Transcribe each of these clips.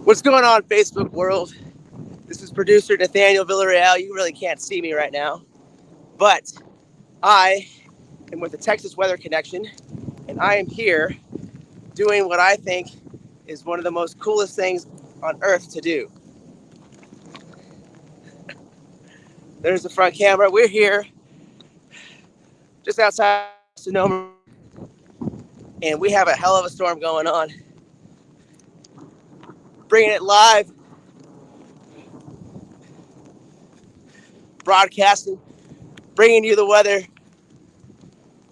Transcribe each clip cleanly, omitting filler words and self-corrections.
What's going on, Facebook world? This is producer Nathaniel Villarreal. You really can't see me right now, but I am with the Texas Weather Connection, and I am here doing what I think is one of the most coolest things on earth to do. There's the front camera. We're here just outside Sonoma, and we have a hell of a storm going on. Bringing it live, broadcasting, bringing you the weather.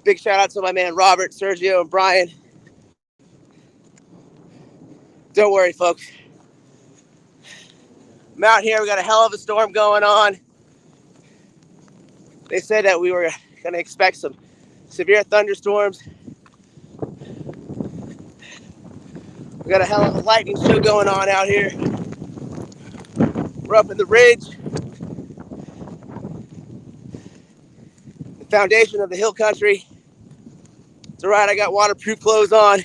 Big shout out to my man Robert, Sergio, and Brian. Don't worry, folks. I'm out here. We got a hell of a storm going on. They said that we were going to expect some severe thunderstorms. We got a hell of a lightning show going on out here. We're up in the ridge, the foundation of the hill country. It's all right. I got waterproof clothes on.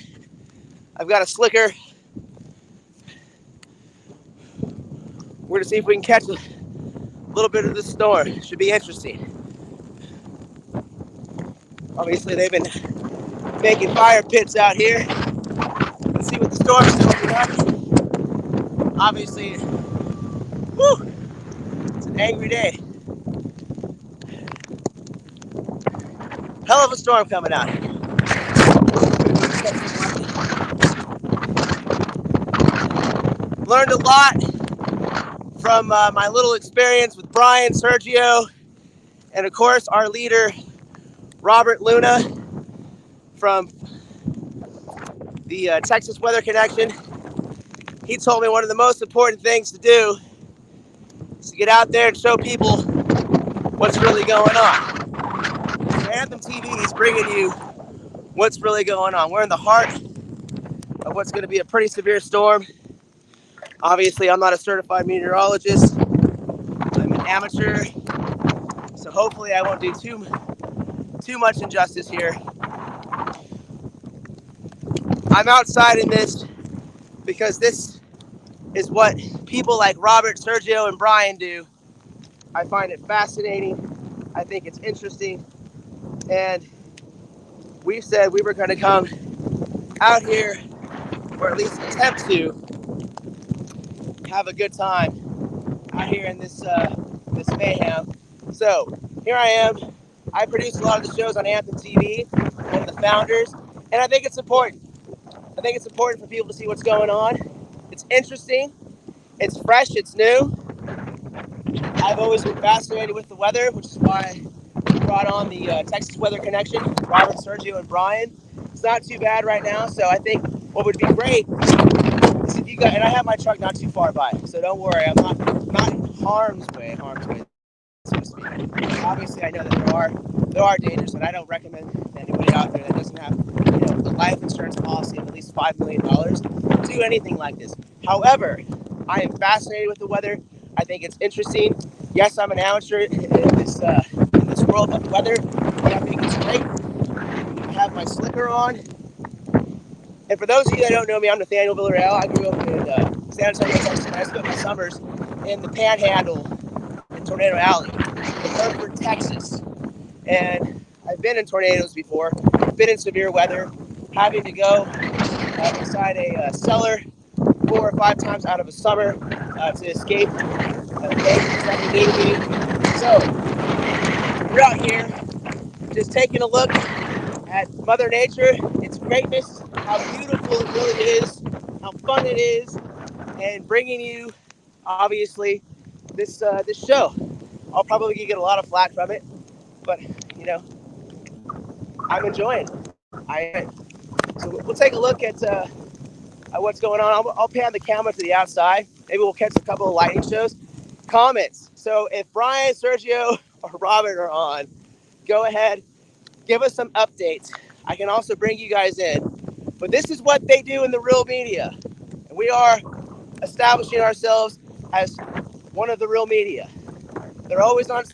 I've got a slicker. We're going to see if we can catch a little bit of this storm. It should be interesting. Obviously, they've been making fire pits out here. Let's see what the storm is looking like. Obviously, whew, it's an angry day. Hell of a storm coming out. Learned a lot from my little experience with Brian, Sergio, and of course our leader, Robert Luna from the Texas Weather Connection. He told me one of the most important things to do is to get out there and show people what's really going on. So Anthem TV is bringing you what's really going on. We're in the heart of what's going to be a pretty severe storm. Obviously, I'm not a certified meteorologist. I'm an amateur. So hopefully I won't do too much injustice here. I'm outside in this because this is what people like Robert, Sergio, and Brian do. I find it fascinating. I think it's interesting. And we said we were going to come out here, or at least attempt to have a good time out here in this mayhem. So here I am. I produce a lot of the shows on Anthem TV, one of the founders, and I think it's important. I think it's important for people to see what's going on. It's interesting. It's fresh. It's new. I've always been fascinated with the weather, which is why I brought on the Texas Weather Connection, Robert, Sergio, and Brian. It's not too bad right now, so I think what would be great is if you guys, and I have my truck not too far by, so don't worry, I'm not in harm's way, so to speak. Obviously, I know that there are dangers, and I don't recommend anybody out there that doesn't have a life insurance policy of at least $5 million do anything like this. However, I am fascinated with the weather. I think it's interesting. Yes, I'm an amateur in this world of weather, but I think it's great. I have my slicker on. And for those of you that don't know me, I'm Nathaniel Villarreal. I grew up in San Antonio, Texas, and I spent my summers in the Panhandle in Tornado Alley, in Hereford, Texas. And I've been in tornadoes before, been in severe weather, having to go inside a cellar 4 or 5 times out of a summer to escape the dangers that can meet me. So we're out here just taking a look at Mother Nature, its greatness, how beautiful it really is, how fun it is, and bringing you, obviously, this show. I'll probably get a lot of flack from it, but I'm enjoying it. So we'll take a look at what's going on. I'll pan the camera to the outside. Maybe we'll catch a couple of lightning shows. Comments. So if Brian, Sergio, or Robert are on, go ahead, give us some updates. I can also bring you guys in. But this is what they do in the real media. And we are establishing ourselves as one of the real media. They're always on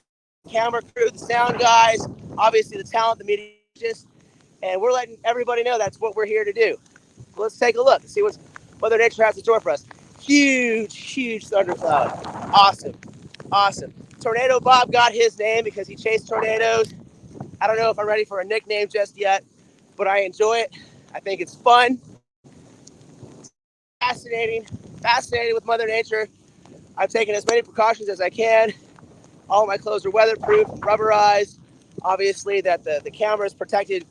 camera crew, the sound guys, obviously the talent, the meteorologists, and we're letting everybody know that's what we're here to do. Let's take a look and see what Mother Nature has in store for us. huge thundercloud. Awesome. Tornado Bob got his name because he chased tornadoes. I don't know if I'm ready for a nickname just yet, but I enjoy it. I think it's fun, fascinating with Mother Nature. I've taken as many precautions as I can. All my clothes are weatherproof, rubberized. Obviously, that the camera is protected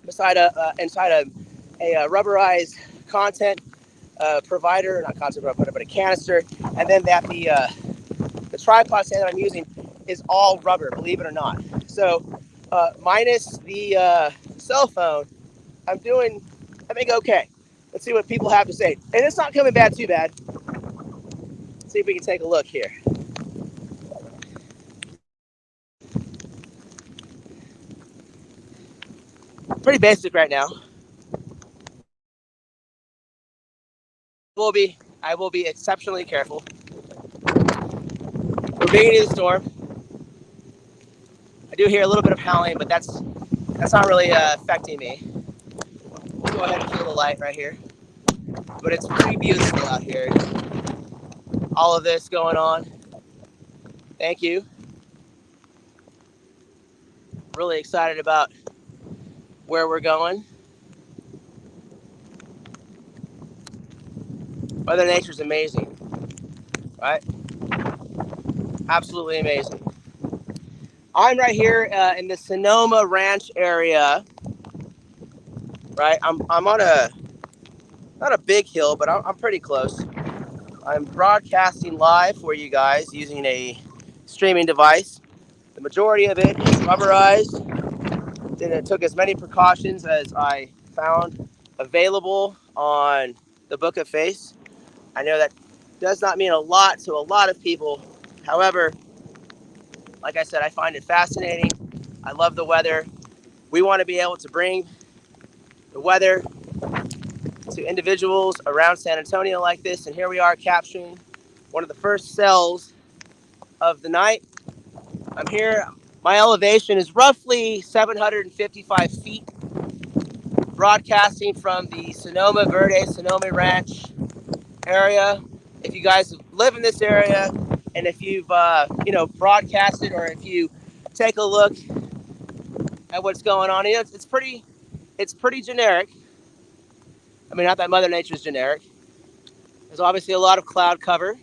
inside a rubberized content provider, not content provider, but a canister, and then that the tripod stand that I'm using is all rubber, believe it or not. So minus the cell phone, I'm doing, I think, okay. Let's see what people have to say. And it's not coming too bad. Let's see if we can take a look here. Pretty basic right now. I will be exceptionally careful. We're beginning the storm. I do hear a little bit of howling, but that's not really affecting me. We'll go ahead and feel the light right here. But it's pretty beautiful out here. All of this going on. Thank you. Really excited about where we're going. Mother Nature's amazing, right? Absolutely amazing. I'm right here in the Sonoma Ranch area, right? I'm on not a big hill, but I'm pretty close. I'm broadcasting live for you guys using a streaming device. The majority of it is rubberized. Then it took as many precautions as I found available on the Book of Face. I know that does not mean a lot to a lot of people. However, like I said, I find it fascinating. I love the weather. We want to be able to bring the weather to individuals around San Antonio like this. And here we are capturing one of the first cells of the night. I'm here. My elevation is roughly 755 feet, broadcasting from the Sonoma Verde, Sonoma Ranch area. If you guys live in this area, and if you've broadcasted, or if you take a look at what's going on, it's pretty generic. I mean, not that Mother Nature is generic. There's obviously a lot of cloud cover.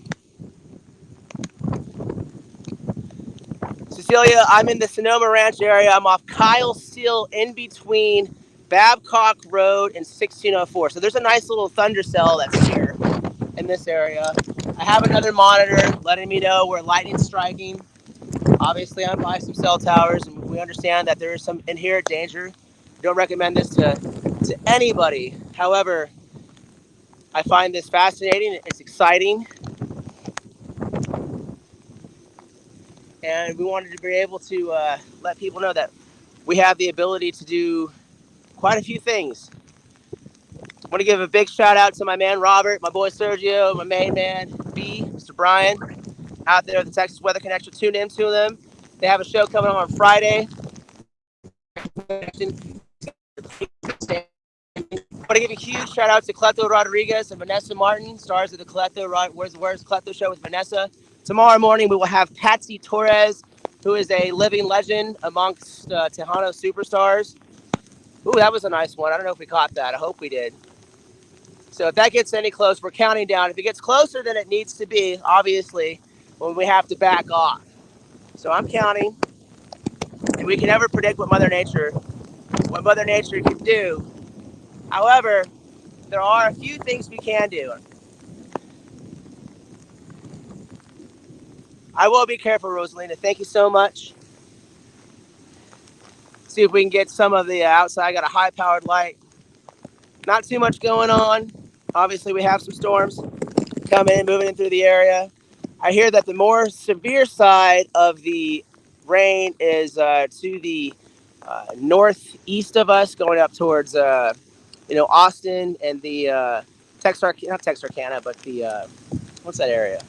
Cecilia, I'm in the Sonoma Ranch area. I'm off Kyle Seal, in between Babcock Road and 1604. So there's a nice little thunder cell that's here in this area. I have another monitor letting me know where lightning's striking. Obviously, I'm by some cell towers, and we understand that there is some inherent danger. Don't recommend this to anybody. However, I find this fascinating. It's exciting. And we wanted to be able to let people know that we have the ability to do quite a few things. I want to give a big shout out to my man Robert, my boy Sergio, my main man B, Mr. Brian, out there at the Texas Weather Connection. Tune in to them. They have a show coming on Friday. I want to give a huge shout out to Cleto Rodriguez and Vanessa Martin, stars of the Cleto Where's Cleto show with Vanessa. Tomorrow morning we will have Patsy Torres, who is a living legend amongst Tejano superstars. Ooh, that was a nice one. I don't know if we caught that. I hope we did. So if that gets any close, we're counting down. If it gets closer than it needs to be, obviously, when we have to back off. So I'm counting, and we can never predict what Mother Nature can do. However, there are a few things we can do. I will be careful, Rosalina. Thank you so much. See if we can get some of the outside. I got a high-powered light. Not too much going on. Obviously, we have some storms coming in, moving in through the area. I hear that the more severe side of the rain is to the northeast of us, going up towards Austin and the Texarkana, but the what's that area?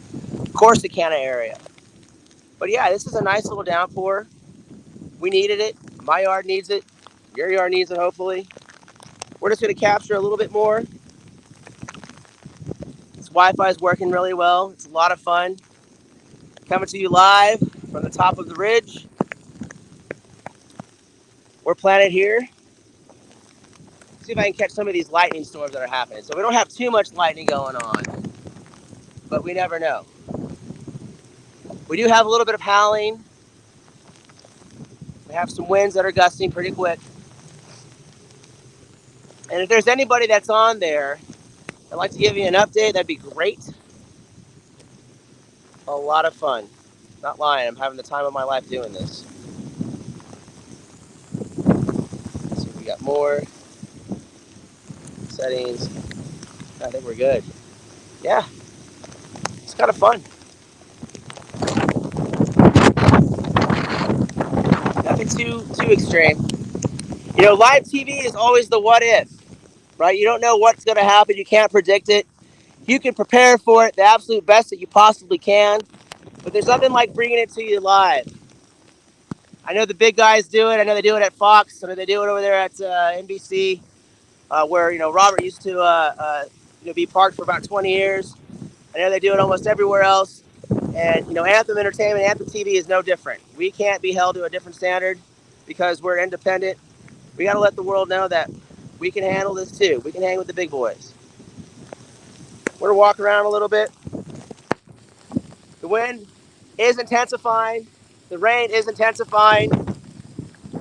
Corsicana area. But yeah, this is a nice little downpour. We needed it. My yard needs it. Your yard needs it, hopefully. We're just going to capture a little bit more. It's Wi-Fi is working really well. It's a lot of fun. Coming to you live from the top of the ridge. We're planted here. See if I can catch some of these lightning storms that are happening. So we don't have too much lightning going on, but we never know. We do have a little bit of howling. We have some winds that are gusting pretty quick. And if there's anybody that's on there, I'd like to give you an update. That'd be great. A lot of fun. Not lying, I'm having the time of my life doing this. Let's see if we got more settings. I think we're good. Yeah, it's kind of fun. Nothing too extreme. You know, live TV is always the what if, right? You don't know what's going to happen. You can't predict it. You can prepare for it the absolute best that you possibly can, but there's nothing like bringing it to you live. I know the big guys do it. I know they do it at Fox. I know they do it over there at NBC, where Robert used to be parked for about 20 years. I know they do it almost everywhere else. And Anthem Entertainment, Anthem TV is no different. We can't be held to a different standard because we're independent. We got to let the world know that we can handle this too. We can hang with the big boys. We're gonna walk around a little bit. The wind is intensifying. The rain is intensifying.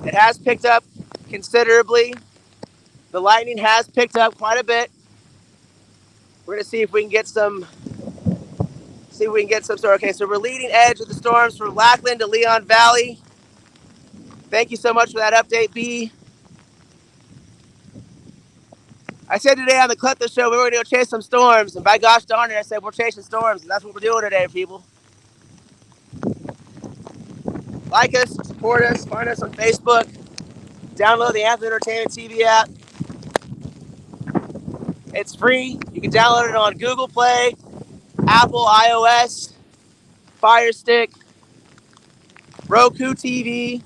It has picked up considerably. The lightning has picked up quite a bit. We're gonna see if we can get some. Okay, so we're leading edge of the storms from Lackland to Leon Valley. Thank you so much for that update, B. I said today on the Kletho Show we were going to go chase some storms, and by gosh darn it, I said we're chasing storms, and that's what we're doing today, people. Like us, support us, find us on Facebook, download the Anthem Entertainment TV app. It's free. You can download it on Google Play, Apple, iOS, Fire Stick, Roku TV,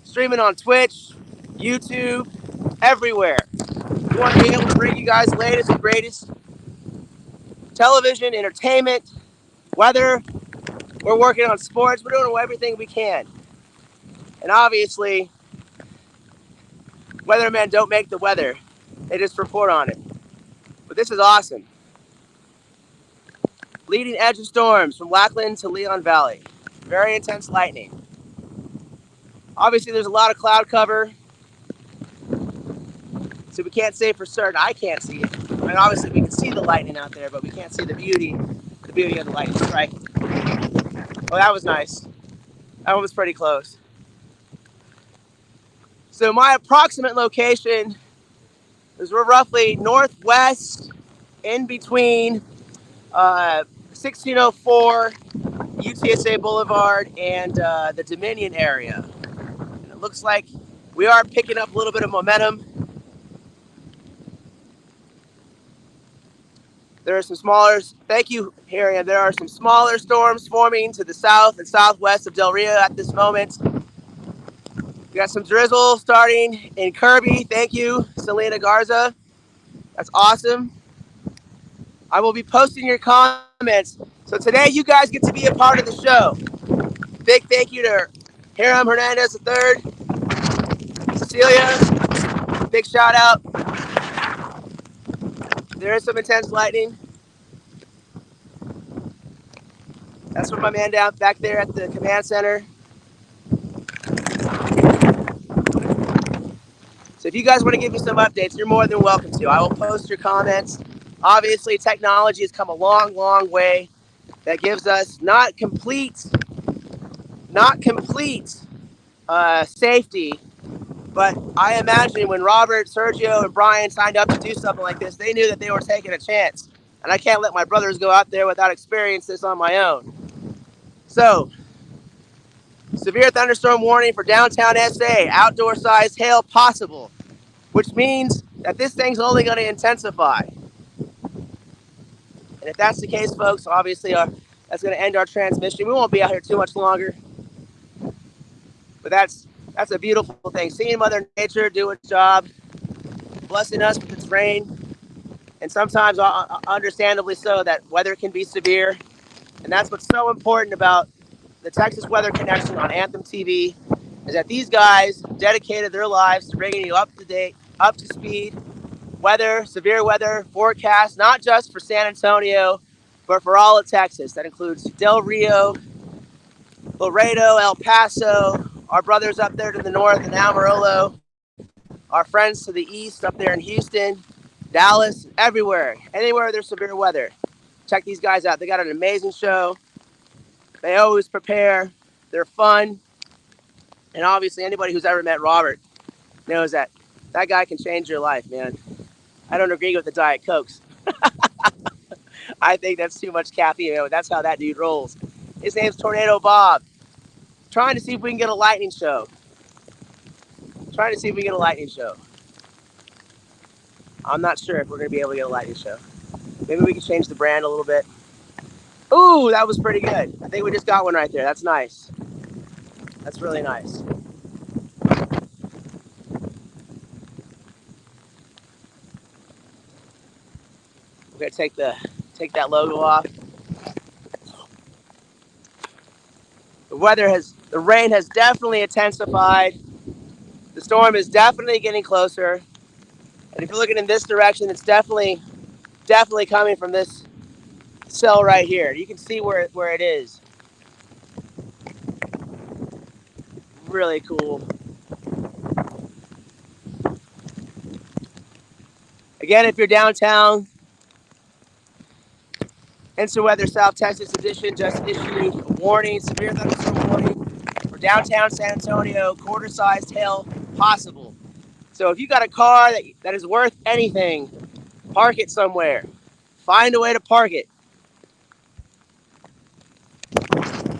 streaming on Twitch, YouTube, everywhere. We want to be able to bring you guys the latest and greatest television, entertainment, weather. We're working on sports. We're doing everything we can. And obviously, weathermen don't make the weather. They just report on it. But this is awesome. Leading edge of storms from Lackland to Leon Valley. Very intense lightning. Obviously, there's a lot of cloud cover. So we can't say for certain. I can't see it. I mean, obviously, we can see the lightning out there, but we can't see the beauty of the lightning striking. Oh, that was nice. That one was pretty close. So my approximate location is we're roughly northwest in between 1604 UTSA Boulevard and the Dominion area. And it looks like we are picking up a little bit of momentum. There are some smaller, thank you, Hariam. There are some smaller storms forming to the south and southwest of Del Rio at this moment. We got some drizzle starting in Kirby. Thank you, Selena Garza. That's awesome. I will be posting your comments. So today you guys get to be a part of the show. Big thank you to Hiram Hernandez III, Cecilia. Big shout out. There is some intense lightning. That's from my man down back there at the command center. So if you guys want to give me some updates, you're more than welcome to. I will post your comments. Obviously, technology has come a long, long way. That gives us not complete safety, but I imagine when Robert, Sergio, and Brian signed up to do something like this, they knew that they were taking a chance. And I can't let my brothers go out there without experiencing this on my own. So, severe thunderstorm warning for downtown SA, outdoor size hail possible, which means that this thing's only going to intensify. And if that's the case, folks, obviously that's going to end our transmission. We won't be out here too much longer. But that's a beautiful thing. Seeing Mother Nature do its job, blessing us with its rain and sometimes, understandably so, that weather can be severe. And that's what's so important about the Texas Weather Connection on Anthem TV, is that these guys dedicated their lives to bringing you up to date, up to speed weather, severe weather forecast, not just for San Antonio, but for all of Texas. That includes Del Rio, Laredo, El Paso, our brothers up there to the north in Amarillo, our friends to the east up there in Houston, Dallas, everywhere, anywhere there's severe weather. Check these guys out. They got an amazing show. They always prepare. They're fun. And obviously, anybody who's ever met Robert knows that that guy can change your life, man. I don't agree with the Diet Cokes. I think that's too much caffeine. Man. That's how that dude rolls. His name's Tornado Bob. Trying to see if we can get a lightning show. Trying to see if we can get a lightning show. I'm not sure if we're going to be able to get a lightning show. Maybe we can change the brand a little bit. Ooh, that was pretty good. I think we just got one right there. That's nice. That's really nice. We're going to take that logo off. The rain has definitely intensified. The storm is definitely getting closer. And if you're looking in this direction, it's definitely coming from this cell right here. You can see where it is. Really cool. Again, if you're downtown, Instant Weather South Texas Edition just issued a warning, severe thunderstorm warning for downtown San Antonio, quarter-sized hail possible. So if you got a car that is worth anything, park it somewhere. Find a way to park it.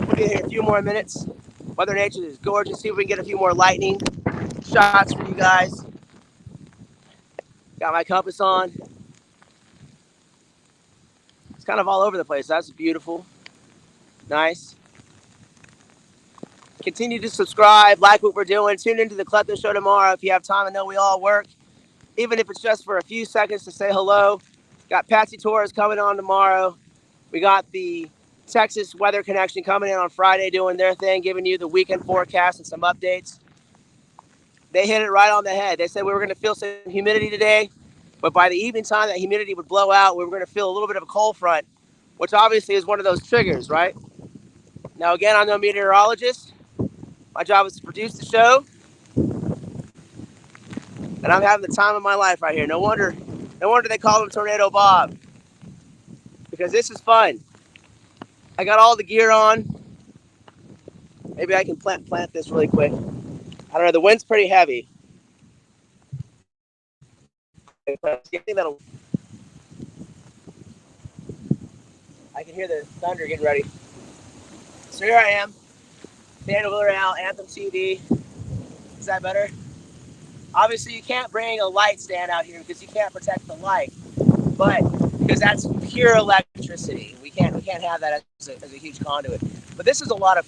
We'll be here a few more minutes. Mother Nature is gorgeous. See if we can get a few more lightning shots for you guys. Got my compass on. It's kind of all over the place. That's beautiful. Nice. Continue to subscribe, like what we're doing. Tune into the Klepto Show tomorrow if you have time. I know we all work, even if it's just for a few seconds to say hello. Got Patsy Torres coming on tomorrow. We got the Texas Weather Connection coming in on Friday doing their thing, giving you the weekend forecast and some updates. They hit it right on the head. They said we were going to feel some humidity today, but by the evening time, that humidity would blow out. We were going to feel a little bit of a cold front, which obviously is one of those triggers, right? Now, again, I'm no meteorologist. My job is to produce the show, and I'm having the time of my life right here. No wonder they call him Tornado Bob, because this is fun. I got all the gear on. Maybe I can plant this really quick. I don't know. The wind's pretty heavy. I can hear the thunder getting ready. So here I am. Daniel Villarreal, Anthem TV. Is that better? Obviously, you can't bring a light stand out here because you can't protect the light, but because that's pure electricity, we can't have that as a huge conduit. But this is a lot of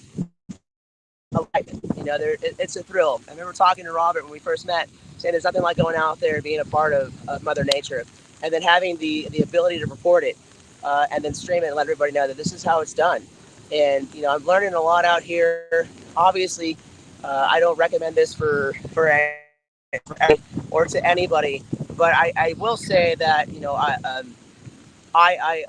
light. You know, it's a thrill. I remember talking to Robert when we first met, saying there's nothing like going out there and being a part of Mother Nature, and then having the ability to report it, and then stream it and let everybody know that this is how it's done. And, you know, I'm learning a lot out here. Obviously, I don't recommend this for or to anybody, but I will say that, you know, I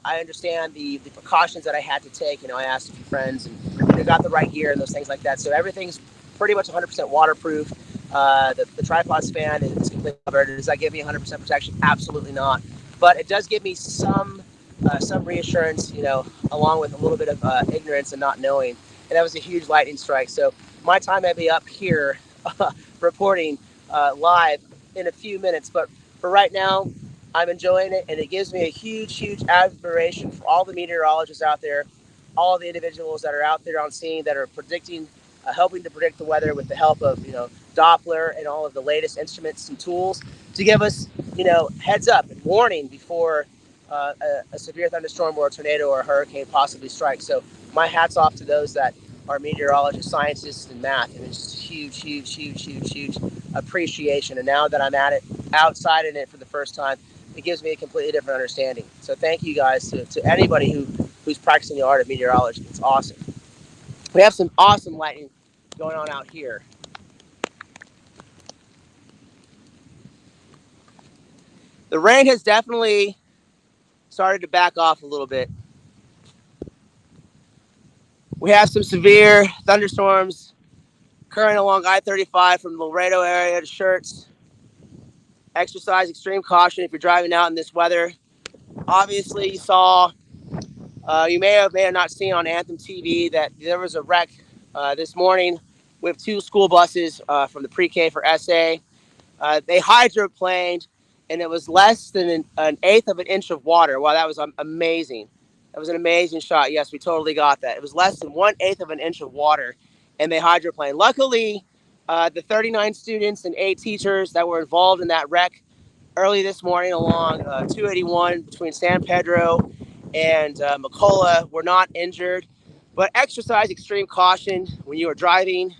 understand the precautions that I had to take. You know, I asked a few friends and they got the right gear and those things like that. So everything's pretty much 100% waterproof. The tripod span is completely covered. Does that give me 100% protection? Absolutely not. But it does give me some reassurance, you know, along with a little bit of ignorance and not knowing. And that was a huge lightning strike. So my time may be up here reporting live in a few minutes. But for right now, I'm enjoying it. And it gives me a huge, huge admiration for all the meteorologists out there, all the individuals that are out there on scene that are predicting, helping to predict the weather with the help of, you know, Doppler and all of the latest instruments and tools to give us, you know, heads up and warning before a severe thunderstorm or a tornado or a hurricane possibly strikes. So my hat's off to those that are meteorologists, scientists, and math. And it's just huge, huge, huge, huge, huge appreciation. And now that I'm at it, outside in it for the first time, it gives me a completely different understanding. So thank you guys to anybody who's practicing the art of meteorology. It's awesome. We have some awesome lightning going on out here. The rain has definitely started to back off a little bit. We have some severe thunderstorms occurring along I-35 from the Laredo area to Schertz. Exercise extreme caution if you're driving out in this weather. Obviously, you saw, you may have not seen on Anthem TV that there was a wreck this morning with two school buses from the pre-K for SA. They hydroplaned, and it was less than an eighth of an inch of water. Wow, that was amazing. That was an amazing shot. Yes, we totally got that. It was less than 1/8 of an inch of water, and they hydroplaned. Luckily, the 39 students and 8 teachers that were involved in that wreck early this morning along 281 between San Pedro and McCullough were not injured. But exercise extreme caution when you are driving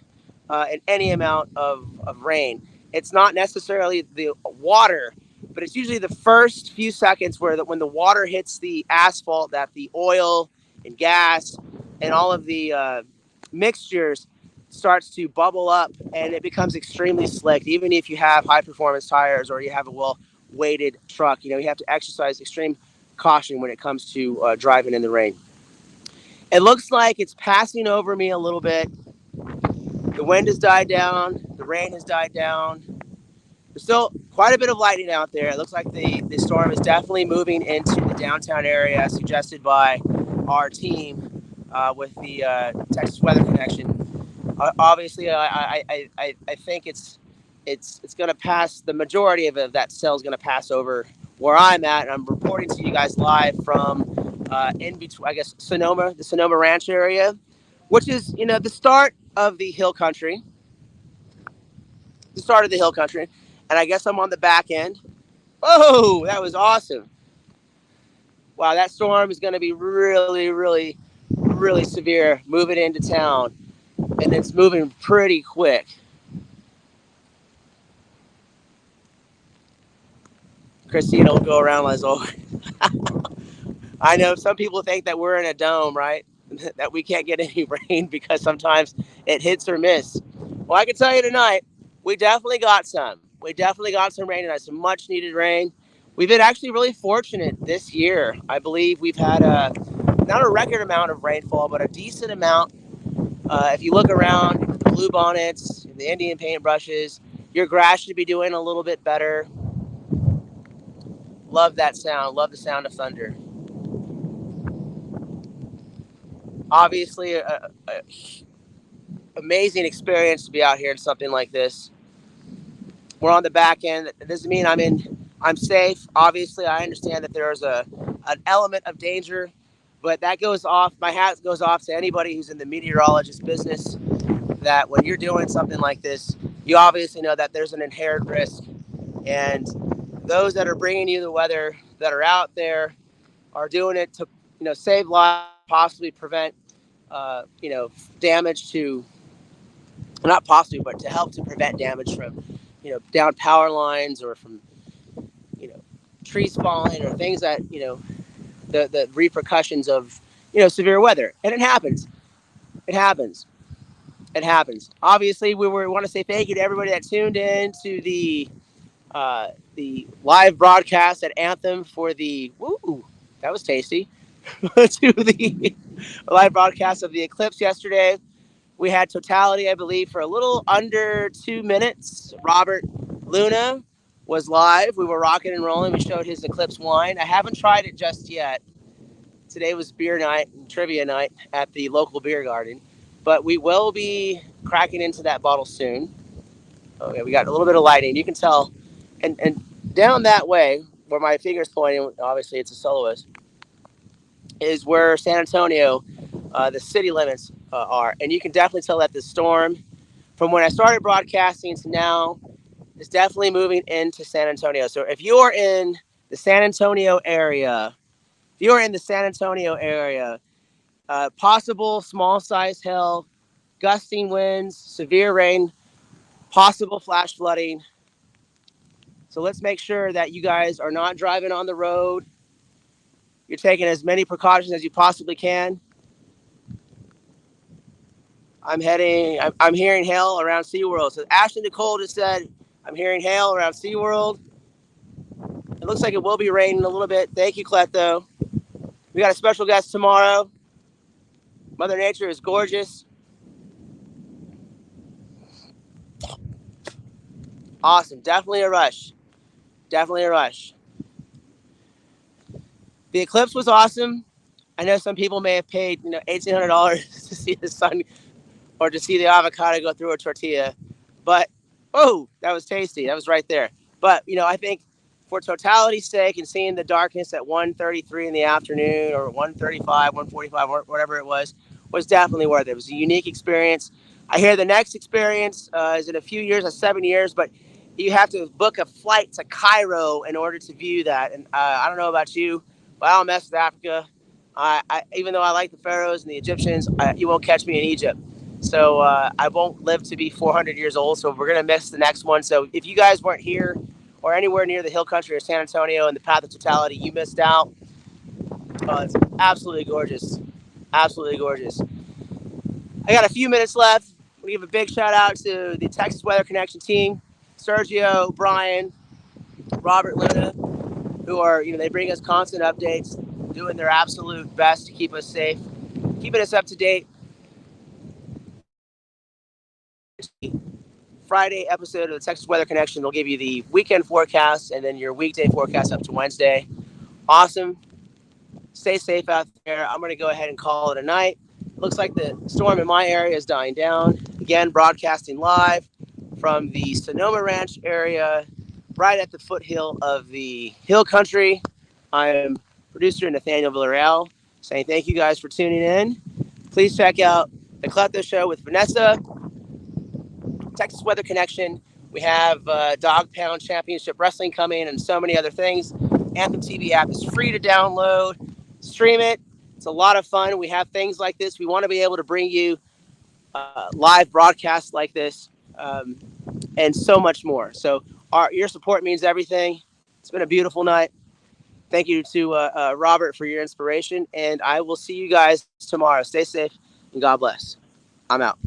in any amount of rain. It's not necessarily the water, but it's usually the first few seconds when the water hits the asphalt that the oil and gas and all of the mixtures starts to bubble up and it becomes extremely slick. Even if you have high performance tires or you have a well weighted truck, you have to exercise extreme caution when it comes to driving in the rain. It looks like it's passing over me a little bit. The wind has died down. The rain has died down. There's still quite a bit of lightning out there. It looks like the storm is definitely moving into the downtown area, suggested by our team with the Texas Weather Connection. Obviously, I think it's going to pass. The majority of that cell is going to pass over where I'm at, and I'm reporting to you guys live from in between, I guess, Sonoma, the Sonoma Ranch area, which is the start of the hill country. The start of the hill country, and I guess I'm on the back end. Oh, that was awesome! Wow, that storm is going to be really, really, really severe moving into town, and it's moving pretty quick. Christina will go around as always. I know some people think that we're in a dome, right? That we can't get any rain because sometimes it hits or miss. Well, I can tell you tonight, we definitely got some. We definitely got some rain tonight, some much needed rain. We've been actually really fortunate this year. I believe we've had not a record amount of rainfall, but a decent amount. If you look around, blue bonnets, the Indian paintbrushes, your grass should be doing a little bit better. Love that sound. Love the sound of thunder. Obviously, a amazing experience to be out here in something like this. We're on the back end. It doesn't mean I'm safe. Obviously, I understand that there's an element of danger, but that goes off. My hat goes off to anybody who's in the meteorologist business. That when you're doing something like this, you obviously know that there's an inherent risk, and those that are bringing you the weather that are out there are doing it to save lives, possibly prevent damage to, not possibly, but to help to prevent damage from down power lines or from trees falling or things that the repercussions of severe weather. And it happens. It happens. It happens. Obviously, we want to say thank you to everybody that tuned in to the live broadcast at Anthem for the that was tasty to the live broadcast of the eclipse yesterday. We had totality, I believe, for a little under 2 minutes. Robert Luna was live. We were rocking and rolling. We showed his eclipse wine. I haven't tried it just yet. Today was beer night and trivia night at the local beer garden, but we will be cracking into that bottle soon. Okay, we got a little bit of lighting. You can tell, and down that way where my finger's pointing, obviously it's a soloist, is where San Antonio, the city limits are, and you can definitely tell that the storm, from when I started broadcasting to now, is definitely moving into San Antonio. So if you're in the San Antonio area, possible small size hail, gusting winds, severe rain, possible flash flooding. So let's make sure that you guys are not driving on the road. You're taking as many precautions as you possibly can. I'm hearing hail around SeaWorld. So Ashley Nicole just said, I'm hearing hail around SeaWorld. It looks like it will be raining a little bit. Thank you, Cleto. We got a special guest tomorrow. Mother Nature is gorgeous. Awesome. Definitely a rush. Definitely a rush. The eclipse was awesome. I know some people may have paid, $1,800 to see the sun or to see the avocado go through a tortilla. But, oh, that was tasty. That was right there. But, I think for totality's sake and seeing the darkness at 1:33 in the afternoon or 1:35, 1:45, or whatever it was definitely worth it. It was a unique experience. I hear the next experience is in a few years, 7 years, but you have to book a flight to Cairo in order to view that. And I don't know about you, but I don't mess with Africa. Even though I like the pharaohs and the Egyptians, you won't catch me in Egypt. So I won't live to be 400 years old. So we're going to miss the next one. So if you guys weren't here or anywhere near the Hill Country or San Antonio and the Path of Totality, you missed out. It's absolutely gorgeous. Absolutely gorgeous. I got a few minutes left. I'm going to give a big shout out to the Texas Weather Connection team, Sergio, Brian, Robert, Luna, who are, they bring us constant updates, doing their absolute best to keep us safe, keeping us up to date. Friday episode of the Texas Weather Connection. They'll give you the weekend forecast and then your weekday forecast up to Wednesday. Awesome. Stay safe out there. I'm going to go ahead and call it a night. Looks like the storm in my area is dying down. Again, broadcasting live from the Sonoma Ranch area, right at the foothill of the Hill Country. I am producer Nathaniel Villarreal saying thank you guys for tuning in. Please check out the Cleto Show with Vanessa, Texas Weather Connection. We have Dog Pound Championship Wrestling coming and so many other things. Anthem TV app is free to download. Stream it. It's a lot of fun. We have things like this. We want to be able to bring you live broadcasts like this and so much more. So your support means everything. It's been a beautiful night. Thank you to Robert for your inspiration. And I will see you guys tomorrow. Stay safe and God bless. I'm out.